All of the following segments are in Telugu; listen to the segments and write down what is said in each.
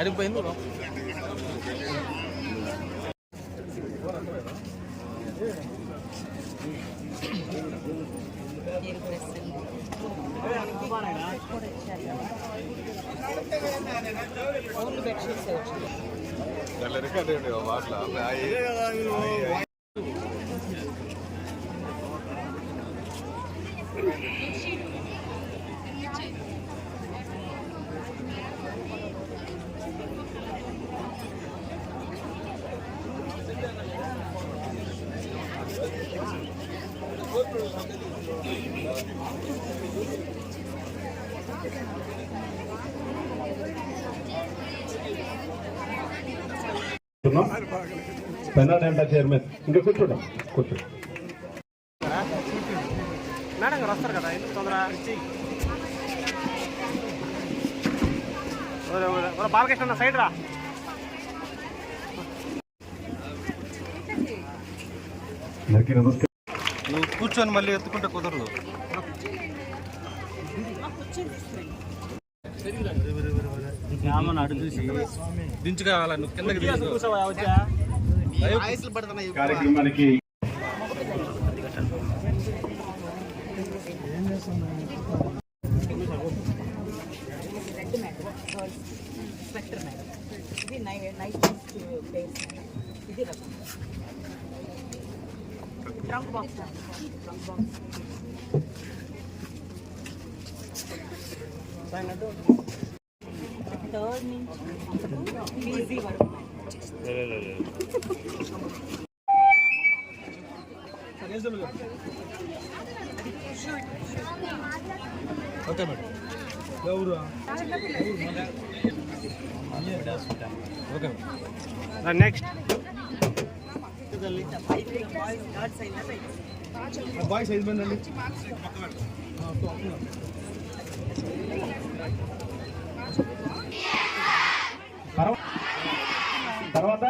అడిగిపోయింది. పెన్నా చైర్మన్ ఇంకా కూర్చోండి మేడం గారు వస్తారు కదా తొందర బాలకృష్ణ సైడ్ రా. నువ్వు కూర్చొని మళ్ళీ ఎత్తుకుంటే కుదరదు. అటు చూసి దించు కావాలా నువ్వు కిందకి కార్యక్రమానికి okay madam. Okay next boys 5 మంది అండి. తర్వాత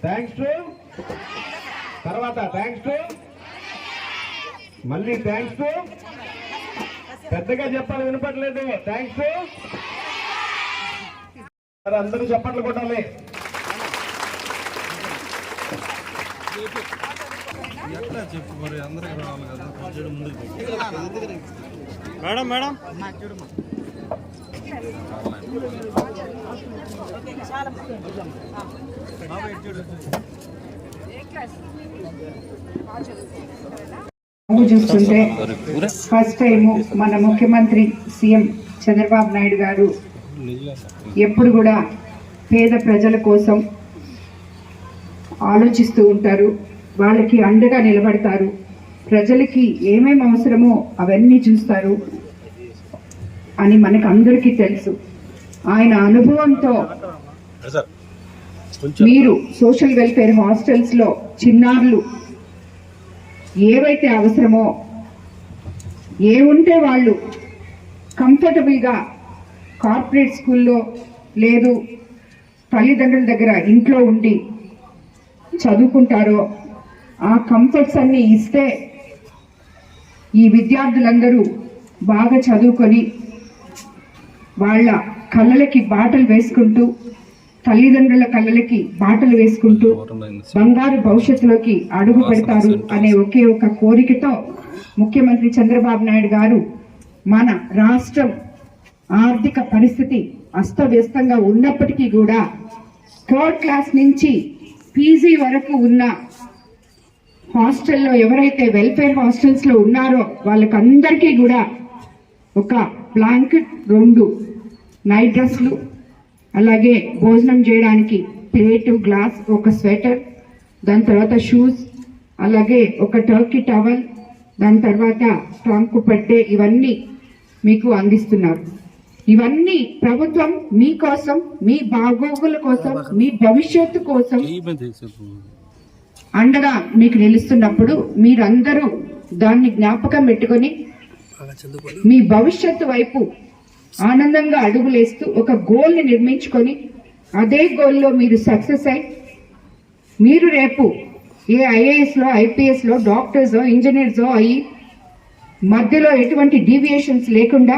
థ్యాంక్స్ టు మళ్ళీ థ్యాంక్స్ టు పెద్దగా చెప్పాలి వినపడలేదు. థ్యాంక్స్ టు అందరూ చప్పట్లు కొట్టాలి. ఎట్లా చెప్పు మరి అందరికి రావాలి కదా. మేడం మేడం చూస్తుంటే ఫస్ట్ టైం మన ముఖ్యమంత్రి సీఎం చంద్రబాబు నాయుడు గారు ఎప్పుడు కూడా పేద ప్రజల కోసం ఆలోచిస్తూ ఉంటారు, వాళ్ళకి అండగా నిలబడతారు, ప్రజలకి ఏమేమి అవసరమో అవన్నీ చూస్తారు అని మనకు అందరికీ తెలుసు. ఆయన అనుభవంతో మీరు సోషల్ వెల్ఫేర్ హాస్టల్స్ లో చిన్నారులు ఏవైతే అవసరమో ఏముంటే వాళ్ళు కంఫర్టబుల్గా కార్పొరేట్ స్కూల్లో లేదు తల్లిదండ్రుల దగ్గర ఇంట్లో ఉండి చదువుకుంటారో ఆ కంఫర్ట్స్ అన్ని ఇస్తే ఈ విద్యార్థులందరూ బాగా చదువుకొని వాళ్ళ కళ్ళలకి బాటలు వేసుకుంటూ తల్లిదండ్రుల కళ్ళలకి బాటలు వేసుకుంటూ బంగారు భవిష్యత్తులోకి అడుగు పెడతారు అనే ఒకే ఒక కోరికతో ముఖ్యమంత్రి చంద్రబాబు నాయుడు గారు మన రాష్ట్రం ఆర్థిక పరిస్థితి అస్తవ్యస్తంగా ఉన్నప్పటికీ కూడా 3rd క్లాస్ నుంచి పీజీ వరకు ఉన్న హాస్టల్లో ఎవరైతే వెల్ఫేర్ హాస్టల్స్ లో ఉన్నారో వాళ్ళకందరికీ కూడా ఒక బ్లాంకెట్, 2 నైట్ డ్రెస్లు, అలాగే భోజనం చేయడానికి ప్లేటు, గ్లాస్, ఒక స్వెటర్, దాని తర్వాత షూస్, అలాగే ఒక టర్కీ టవల్, దాని తర్వాత ట్రంక్ పెట్టే ఇవన్నీ మీకు అందిస్తున్నారు. ఇవన్నీ ప్రభుత్వం మీకోసం, మీ బాగోగుల కోసం, మీ భవిష్యత్తు కోసం అండగా మీకు నిలుస్తున్నప్పుడు మీరందరూ దాన్ని జ్ఞాపకం పెట్టుకొని మీ భవిష్యత్తు వైపు ఆనందంగా అడుగులేస్తూ ఒక గోల్ ని నిర్మించుకొని అదే గోల్లో మీరు సక్సెస్ అయి మీరు రేపు ఏ ఐఏఎస్ లో, ఐపీఎస్ లో, డాక్టర్స్, ఇంజనీర్స్ అయ్యి మధ్యలో ఎటువంటి డీవియేషన్స్ లేకుండా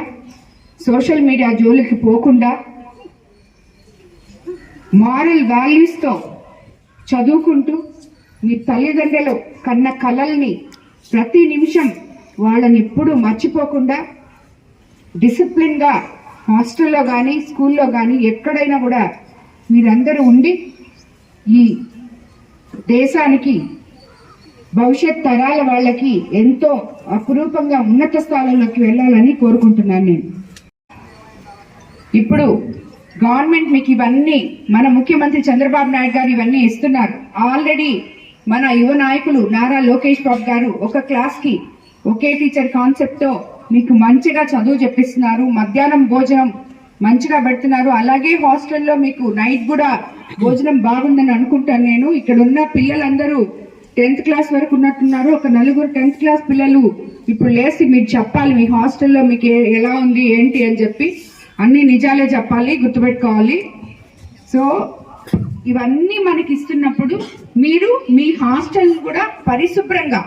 సోషల్ మీడియా జోలికి పోకుండా మారల్ వాల్యూస్తో చదువుకుంటూ మీ తల్లిదండ్రులు కన్న కలల్ని ప్రతి నిమిషం వాళ్ళని ఎప్పుడూ మర్చిపోకుండా డిసిప్లిన్గా హాస్టల్లో కానీ స్కూల్లో కానీ ఎక్కడైనా కూడా మీరందరూ ఉండి ఈ దేశానికి భవిష్యత్ తరాల వాళ్ళకి ఎంతో అపురూపంగా ఉన్నత స్థానంలోకి వెళ్ళాలని కోరుకుంటున్నాను నేను. ఇప్పుడు గవర్నమెంట్ మీకు ఇవన్నీ మన ముఖ్యమంత్రి చంద్రబాబు నాయుడు గారు ఇవన్నీ ఇస్తున్నారు. ఆల్రెడీ మన యువ నాయకులు నారా లోకేష్ బాబు గారు ఒక క్లాస్ కి ఒకే టీచర్ కాన్సెప్ట్ తో మీకు మంచిగా చదువు చెప్పిస్తున్నారు. మధ్యాహ్నం భోజనం మంచిగా పెడుతున్నారు. అలాగే హాస్టల్లో మీకు నైట్ కూడా భోజనం బాగుందని అనుకుంటాను నేను. ఇక్కడ ఉన్న పిల్లలందరూ 10th క్లాస్ వరకు ఉన్నట్టున్నారు. ఒక 4 10th క్లాస్ పిల్లలు ఇప్పుడు లేసి మీరు చెప్పాలి మీ హాస్టల్లో మీకు ఎలా ఉంది ఏంటి అని చెప్పి అన్ని నిజాలే చెప్పాలి, గుర్తుపెట్టుకోవాలి. సో ఇవన్నీ మనకి ఇస్తున్నప్పుడు మీరు మీ హాస్టల్ కూడా పరిశుభ్రంగా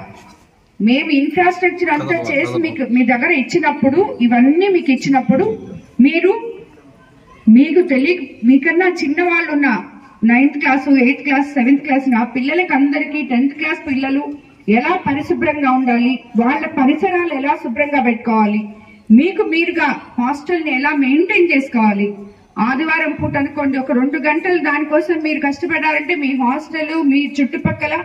మేము ఇన్ఫ్రాస్ట్రక్చర్ అంతా చేసి మీకు మీ దగ్గర ఇచ్చినప్పుడు ఇవన్నీ మీకు ఇచ్చినప్పుడు మీకు మీకన్నా చిన్న వాళ్ళు ఉన్న 9th class 8th class 7th class ఆ పిల్లలకి అందరికీ 10th క్లాస్ పిల్లలు ఎలా పరిశుభ్రంగా ఉండాలి, వాళ్ళ పరిసరాలు ఎలా శుభ్రంగా పెట్టుకోవాలి, మీకు మీరుగా హాస్టల్ని ఎలా మెయింటైన్ చేసుకోవాలి. ఆదివారం పూట అనుకోండి ఒక 2 గంటలు దానికోసం మీరు కష్టపడాలంటే మీ హాస్టల్ మీ చుట్టుపక్కల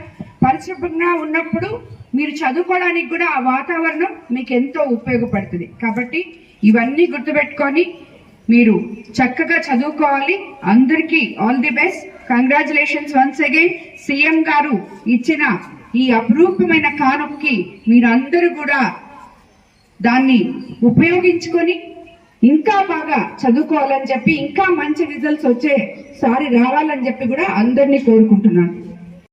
పరిశుభ్రంగా ఉన్నప్పుడు మీరు చదువుకోవడానికి కూడా ఆ వాతావరణం మీకు ఎంతో ఉపయోగపడుతుంది. కాబట్టి ఇవన్నీ గుర్తుపెట్టుకొని మీరు చక్కగా చదువుకోవాలి. అందరికీ all the best. Congratulations once again. CM గారు ఇచ్చిన ఈ అపురూపమైన కానుకకి మీరందరూ కూడా దాన్ని ఉపయోగించుకొని ఇంకా బాగా చదువుకోవాలని చెప్పి ఇంకా మంచి రిజల్ట్స్ వచ్చేసారి రావాలని చెప్పి కూడా అందరినీ కోరుకుంటున్నాను.